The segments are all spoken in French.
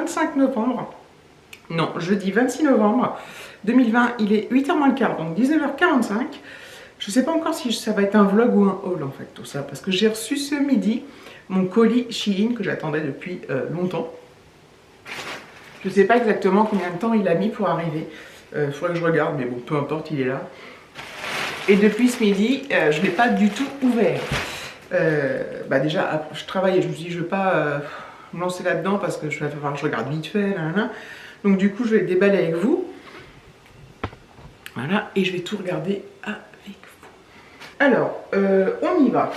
25 novembre. Non, jeudi 26 novembre 2020. Il est 8h moins le quart, donc 19h45. Je sais pas encore si ça va être un vlog ou un haul en fait, tout ça. Parce que j'ai reçu ce midi mon colis Shein que j'attendais depuis longtemps. Je sais pas exactement combien de temps il a mis pour arriver. Faudrait que je regarde, mais bon, peu importe, il est là. Et depuis ce midi, je ne l'ai pas du tout ouvert. Bah déjà, je travaillais, je me suis dit, je ne vais pas me lancer là-dedans parce que je vais falloir que je regarde vite fait. Là. Donc du coup, je vais le déballer avec vous. Voilà, et je vais tout regarder avec vous. Alors, on y va.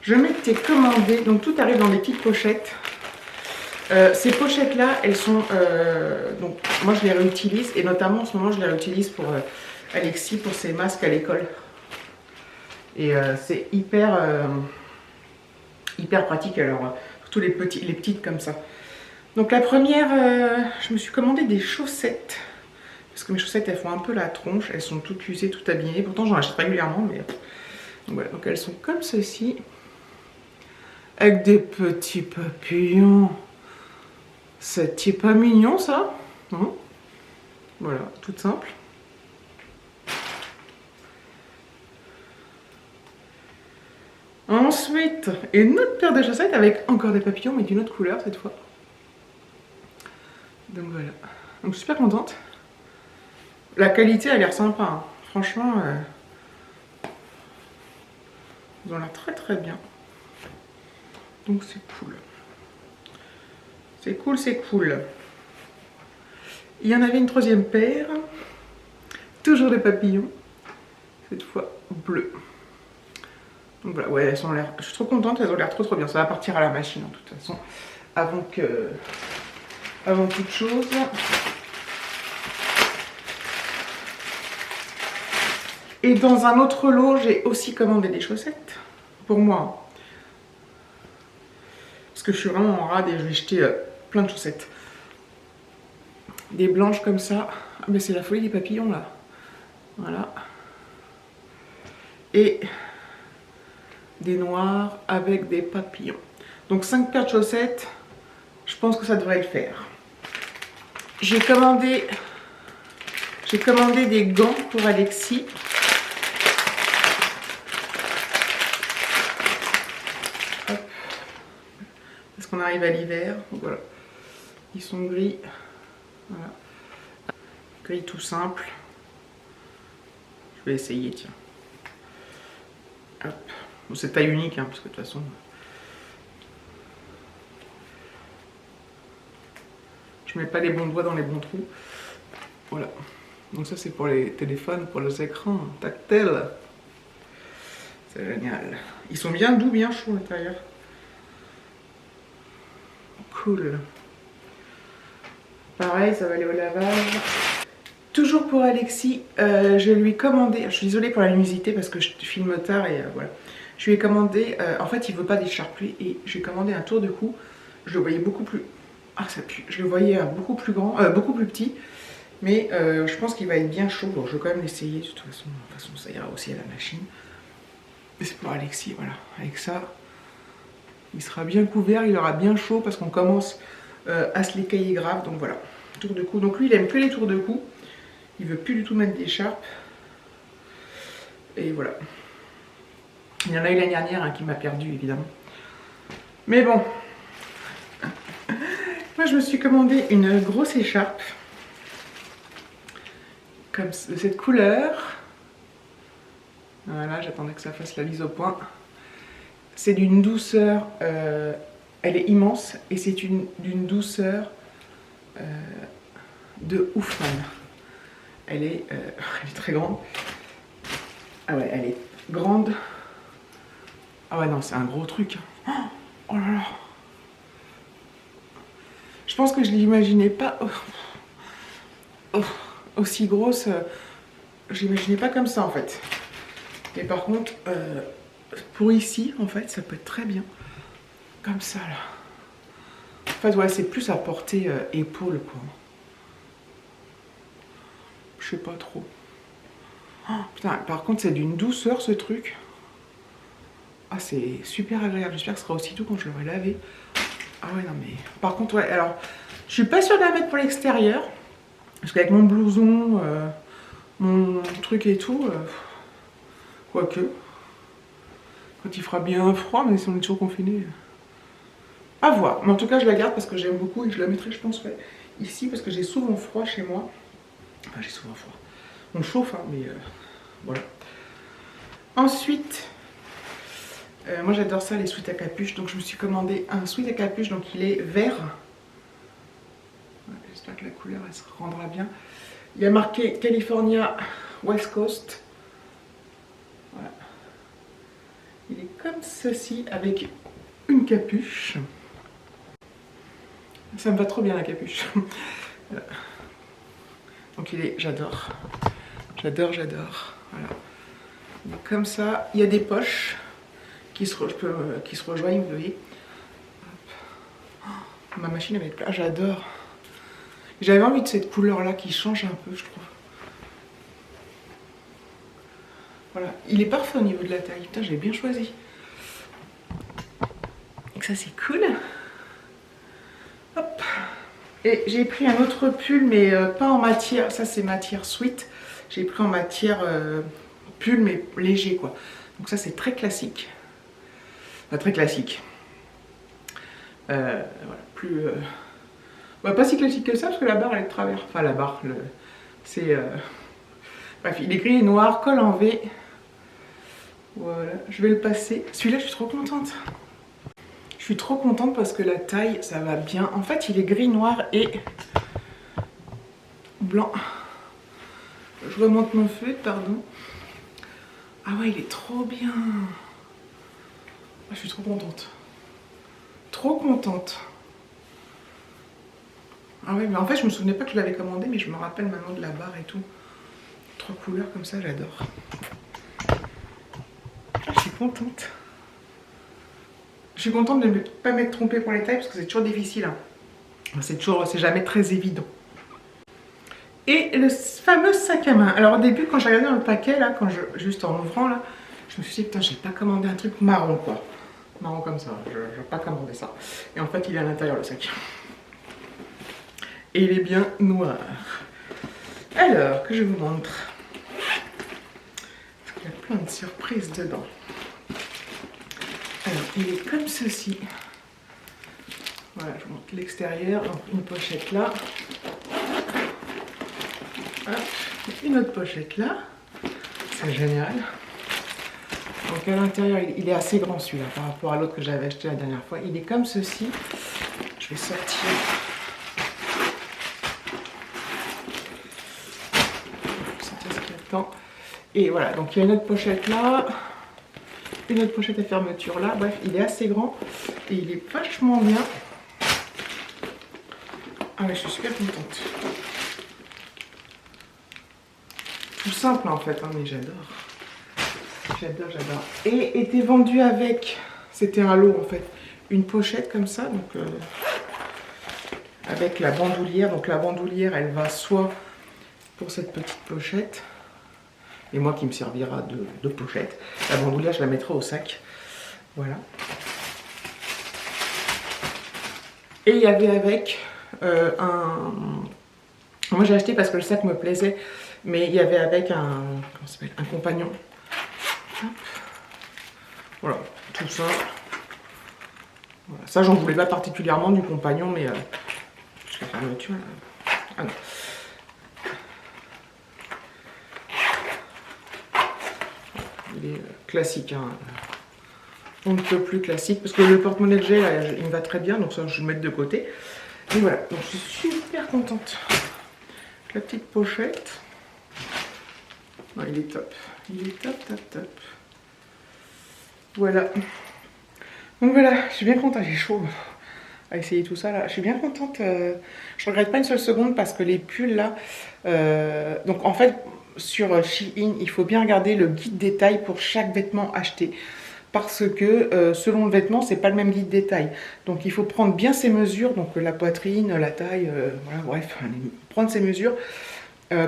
Je m'étais commandé, donc tout arrive dans des petites pochettes. Ces pochettes-là, elles sont... donc moi, je les réutilise, et notamment en ce moment, je les réutilise pour... Alexis pour ses masques à l'école. Et c'est hyper pratique alors, surtout les petites comme ça. Donc la première, je me suis commandé des chaussettes. Parce que mes chaussettes elles font un peu la tronche, elles sont toutes usées, toutes abîmées. Pourtant j'en achète régulièrement, mais... Donc, voilà. Donc elles sont comme ceci. Avec des petits papillons. C'est pas mignon ça, non? Voilà, tout simple. Ensuite, une autre paire de chaussettes avec encore des papillons, mais d'une autre couleur cette fois. Donc voilà. Donc je suis super contente. La qualité a l'air sympa. Hein. Franchement, ils ont l'air très très bien. Donc c'est cool. C'est cool, c'est cool. Il y en avait une troisième paire. Toujours des papillons. Cette fois bleu. Donc voilà, ouais, elles ont l'air. Je suis trop contente, elles ont l'air trop trop bien. Ça va partir à la machine en toute façon. Avant toute chose. Et dans un autre lot, j'ai aussi commandé des chaussettes. Pour moi. Parce que je suis vraiment en rade et je vais jeter plein de chaussettes. Des blanches comme ça. Ah, mais c'est la folie des papillons là. Voilà. Et des noirs avec des papillons. Donc 5 paires de chaussettes, je pense que ça devrait le faire. J'ai commandé des gants pour Alexis. Hop. Parce qu'on arrive à l'hiver. Voilà. Ils sont gris. Voilà. Gris tout simple. Je vais essayer, tiens. Hop. Bon, c'est taille unique, hein, parce que de toute façon... Je mets pas les bons doigts dans les bons trous. Voilà. Donc ça, c'est pour les téléphones, pour les écrans tactiles. C'est génial. Ils sont bien doux, bien chauds à l'intérieur. Cool. Pareil, ça va aller au lavage. Toujours pour Alexis, je lui ai commandé... Je suis désolée pour la luminosité parce que je filme tard et voilà. Je lui ai commandé... en fait, il veut pas d'écharpe et j'ai commandé un tour de cou. Je le voyais beaucoup plus... Ah, ça pue. Je le voyais beaucoup plus grand, beaucoup plus petit. Mais je pense qu'il va être bien chaud. Bon, je vais quand même l'essayer. De toute façon, ça ira aussi à la machine. Mais c'est pour Alexis, voilà. Avec ça, il sera bien couvert. Il aura bien chaud parce qu'on commence à se l'écailler grave. Donc voilà, tour de cou. Donc lui, il aime que les tours de cou. Il veut plus du tout mettre d'écharpe. Et voilà. Il y en a eu l'année dernière hein, qui m'a perdu, évidemment. Mais bon. Moi, je me suis commandé une grosse écharpe. Comme de cette couleur. Voilà, j'attendais que ça fasse la mise au point. C'est d'une douceur... elle est immense. Et c'est d'une douceur de ouf, man. Elle est très grande. Ah ouais, elle est grande. Ah ouais, non, c'est un gros truc. Oh là là. Je pense que je ne l'imaginais pas aussi grosse. Je l'imaginais pas comme ça, en fait. Et par contre, pour ici, en fait, ça peut être très bien. Comme ça, là. En fait, ouais, c'est plus à portée épaule, quoi. Je sais pas trop. Oh, putain, par contre, c'est d'une douceur, ce truc. Ah, c'est super agréable. J'espère que ce sera aussi doux quand je l'aurai lavé. Ah ouais, non mais... Par contre, ouais, alors... Je suis pas sûre de la mettre pour l'extérieur. Parce qu'avec mon blouson, mon truc et tout... quoique... Quand il fera bien froid, mais si on est toujours confiné... À voir. Mais en tout cas, je la garde parce que j'aime beaucoup et je la mettrai, je pense, ouais, ici. Parce que j'ai souvent froid chez moi. Enfin, j'ai souvent froid. On chauffe, hein, mais... voilà. Ensuite... moi j'adore ça, les sweats à capuche, donc je me suis commandé un sweat à capuche, donc il est vert. Ouais, j'espère que la couleur elle se rendra bien. Il y a marqué California West Coast. Voilà. Il est comme ceci avec une capuche. Ça me va trop bien la capuche. Voilà. Donc il est, j'adore. J'adore, j'adore. Voilà. Donc, comme ça, il y a des poches qui se rejoignent, vous voyez. Oh, ma machine avec là, j'adore. J'avais envie de cette couleur là qui change un peu, je trouve. Voilà, il est parfait au niveau de la taille. Putain, j'ai bien choisi. Donc ça c'est cool. Hop. Et j'ai pris un autre pull, mais pas en matière. Ça c'est matière sweat. J'ai pris en matière pull, mais léger quoi. Donc ça c'est très classique. Enfin, très classique. Voilà, plus... bah, pas si classique que ça, parce que la barre elle est de travers. Enfin la barre, c'est... Bref, il est gris et noir, col en V. Voilà, je vais le passer. Celui-là, je suis trop contente. Je suis trop contente parce que la taille, ça va bien. En fait, il est gris, noir et blanc. Je remonte mon feu, pardon. Ah ouais, il est trop bien. Je suis trop contente. Trop contente. Ah ouais, mais en fait, je me souvenais pas que je l'avais commandé, mais je me rappelle maintenant de la barre et tout. 3 couleurs comme ça, j'adore. Je suis contente. Je suis contente de ne pas m'être trompée pour les tailles parce que c'est toujours difficile. Hein. C'est jamais très évident. Et le fameux sac à main. Alors au début, quand j'ai regardé dans le paquet, là, juste en ouvrant, là, je me suis dit, putain, j'ai pas commandé un truc marron, quoi. Marron comme ça, je vais pas commander ça. Et en fait, il est à l'intérieur, le sac. Et il est bien noir. Alors, que je vous montre. Parce qu'il y a plein de surprises dedans. Alors, il est comme ceci. Voilà, je vous montre l'extérieur. Donc, une pochette là. Hop, une autre pochette là. C'est génial. Donc, à l'intérieur, il est assez grand celui-là par rapport à l'autre que j'avais acheté la dernière fois. Il est comme ceci. Je vais sortir. Et voilà, donc il y a une autre pochette là, une autre pochette à fermeture là, bref, il est assez grand et il est vachement bien. Ah mais je suis super contente. Tout simple en fait, hein, mais j'adore. J'adore, j'adore. Et était vendu avec, c'était un lot en fait, une pochette comme ça, donc avec la bandoulière. Donc la bandoulière, elle va soit pour cette petite pochette, et moi qui me servira de pochette. La bandoulière, je la mettrai au sac. Voilà. Et il y avait avec un... Moi j'ai acheté parce que le sac me plaisait, mais il y avait avec un... Comment ça s'appelle? Un compagnon. Hop. Voilà, tout ça. Voilà. Ça, j'en voulais pas particulièrement du compagnon, mais... je vais faire la voiture là. Ah non. Il est classique, hein. On ne peut plus classique, parce que le porte-monnaie que j'ai, là, il me va très bien, donc ça, je vais le mettre de côté. Et voilà, donc je suis super contente. La petite pochette. Non, il est top. Il est top, top, top. Voilà. Donc voilà, je suis bien contente, j'ai chaud à essayer tout ça là. Je suis bien contente. Je regrette pas une seule seconde parce que les pulls là... donc en fait... Sur Shein, il faut bien regarder le guide détail pour chaque vêtement acheté. Parce que selon le vêtement, c'est pas le même guide détail. Donc il faut prendre bien ses mesures, donc la poitrine, la taille, voilà, bref, prendre ses mesures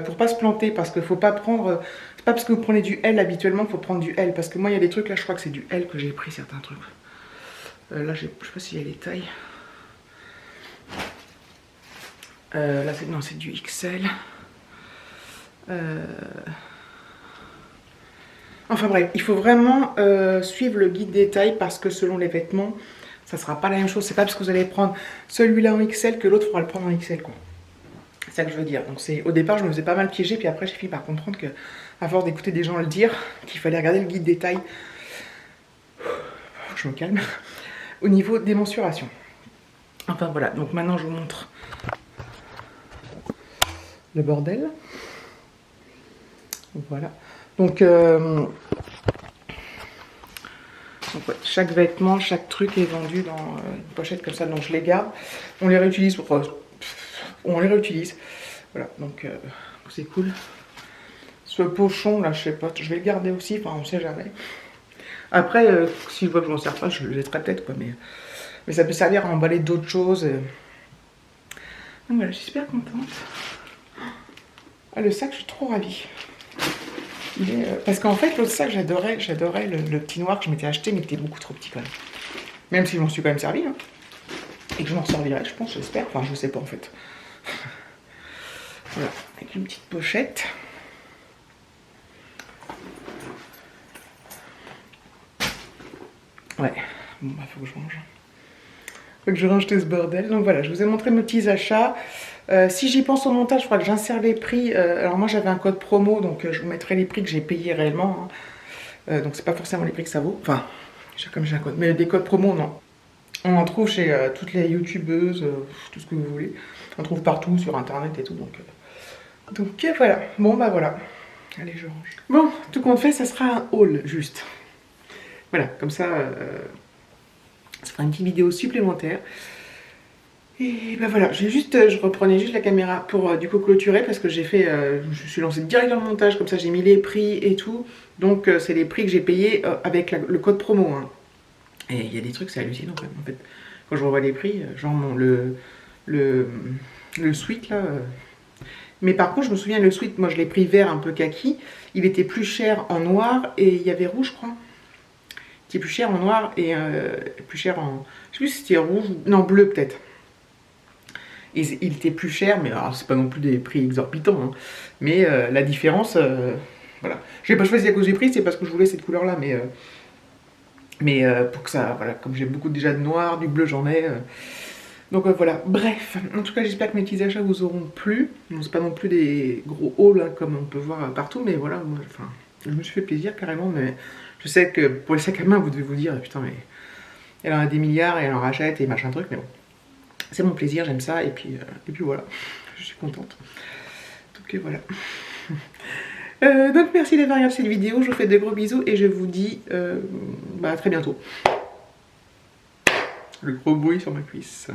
pour pas se planter. Parce qu'il faut pas prendre, c'est pas parce que vous prenez du L habituellement qu'il faut prendre du L. Parce que moi, il y a des trucs là, je crois que c'est du L que j'ai pris certains trucs. Là, je sais pas s'il y a les tailles. Là c'est du XL. Enfin bref, il faut vraiment suivre le guide détail parce que selon les vêtements, ça sera pas la même chose. C'est pas parce que vous allez prendre celui-là en XL que l'autre faudra le prendre en XL quoi. C'est ça que je veux dire. Donc au départ je me faisais pas mal piéger, puis après j'ai fini par comprendre que à force d'écouter des gens le dire, qu'il fallait regarder le guide détail. Je me calme. Au niveau des mensurations. Enfin voilà, donc maintenant je vous montre le bordel. Voilà. Donc ouais, chaque vêtement, chaque truc est vendu dans une pochette comme ça, donc je les garde. On les réutilise on les réutilise. Voilà, donc c'est cool. Ce pochon là, je sais pas, je vais le garder aussi, enfin on sait jamais. Après, si je vois que je m'en sers pas, je le jetterai peut-être quoi, mais ça peut servir à emballer d'autres choses. Donc voilà, je suis super contente. Ah, le sac, je suis trop ravie. Parce qu'en fait, l'autre sac, j'adorais le petit noir que je m'étais acheté, mais qui était beaucoup trop petit quand même. Même si je m'en suis quand même servi, hein. Et que je m'en servirai, je pense, j'espère. Enfin, je sais pas en fait. Voilà, avec une petite pochette. Ouais, bon bah faut que je range. Faut que je range tout ce bordel. Donc voilà, je vous ai montré mes petits achats. Si j'y pense au montage, je crois que j'insère les prix. Alors moi j'avais un code promo, donc je vous mettrai les prix que j'ai payés réellement. Hein. Donc c'est pas forcément les prix que ça vaut. Enfin, comme j'ai un code. Mais des codes promo, non. On en trouve chez toutes les youtubeuses, tout ce que vous voulez. On trouve partout sur internet et tout. Donc voilà. Bon bah voilà. Allez, je range. Bon, tout compte fait, ça sera un haul juste. Voilà, comme ça, ça fera une petite vidéo supplémentaire. Et ben voilà, je reprenais juste la caméra pour du coup clôturer parce que j'ai fait, je suis lancée direct dans le montage, comme ça j'ai mis les prix et tout. Donc c'est les prix que j'ai payés avec le code promo. Hein. Et il y a des trucs, c'est hallucinant quand même en fait. Quand je revois les prix, genre le sweat là. Mais par contre, je me souviens, le sweat, moi je l'ai pris vert un peu kaki. Il était plus cher en noir et il y avait rouge, je crois. Qui est plus cher en noir et plus cher en... Je sais plus si c'était rouge ou... Non, bleu peut-être. Et il était plus cher, mais alors c'est pas non plus des prix exorbitants. Hein. Mais la différence, voilà. Je l'ai pas choisi à cause du prix, c'est parce que je voulais cette couleur-là. Mais pour que ça... Voilà, comme j'ai beaucoup déjà de noir, du bleu j'en ai. Donc voilà, bref. En tout cas, j'espère que mes petits achats vous auront plu. Bon, c'est pas non plus des gros hauls, hein, comme on peut voir partout. Mais voilà, moi, enfin, je me suis fait plaisir carrément, mais... Je sais que pour les sacs à main, vous devez vous dire, putain, mais elle en a des milliards et elle en rachète et machin truc, mais bon. C'est mon plaisir, j'aime ça, et puis voilà, je suis contente. Donc voilà. Donc merci d'avoir regardé cette vidéo, je vous fais de gros bisous et je vous dis à très bientôt. Le gros bruit sur ma cuisse.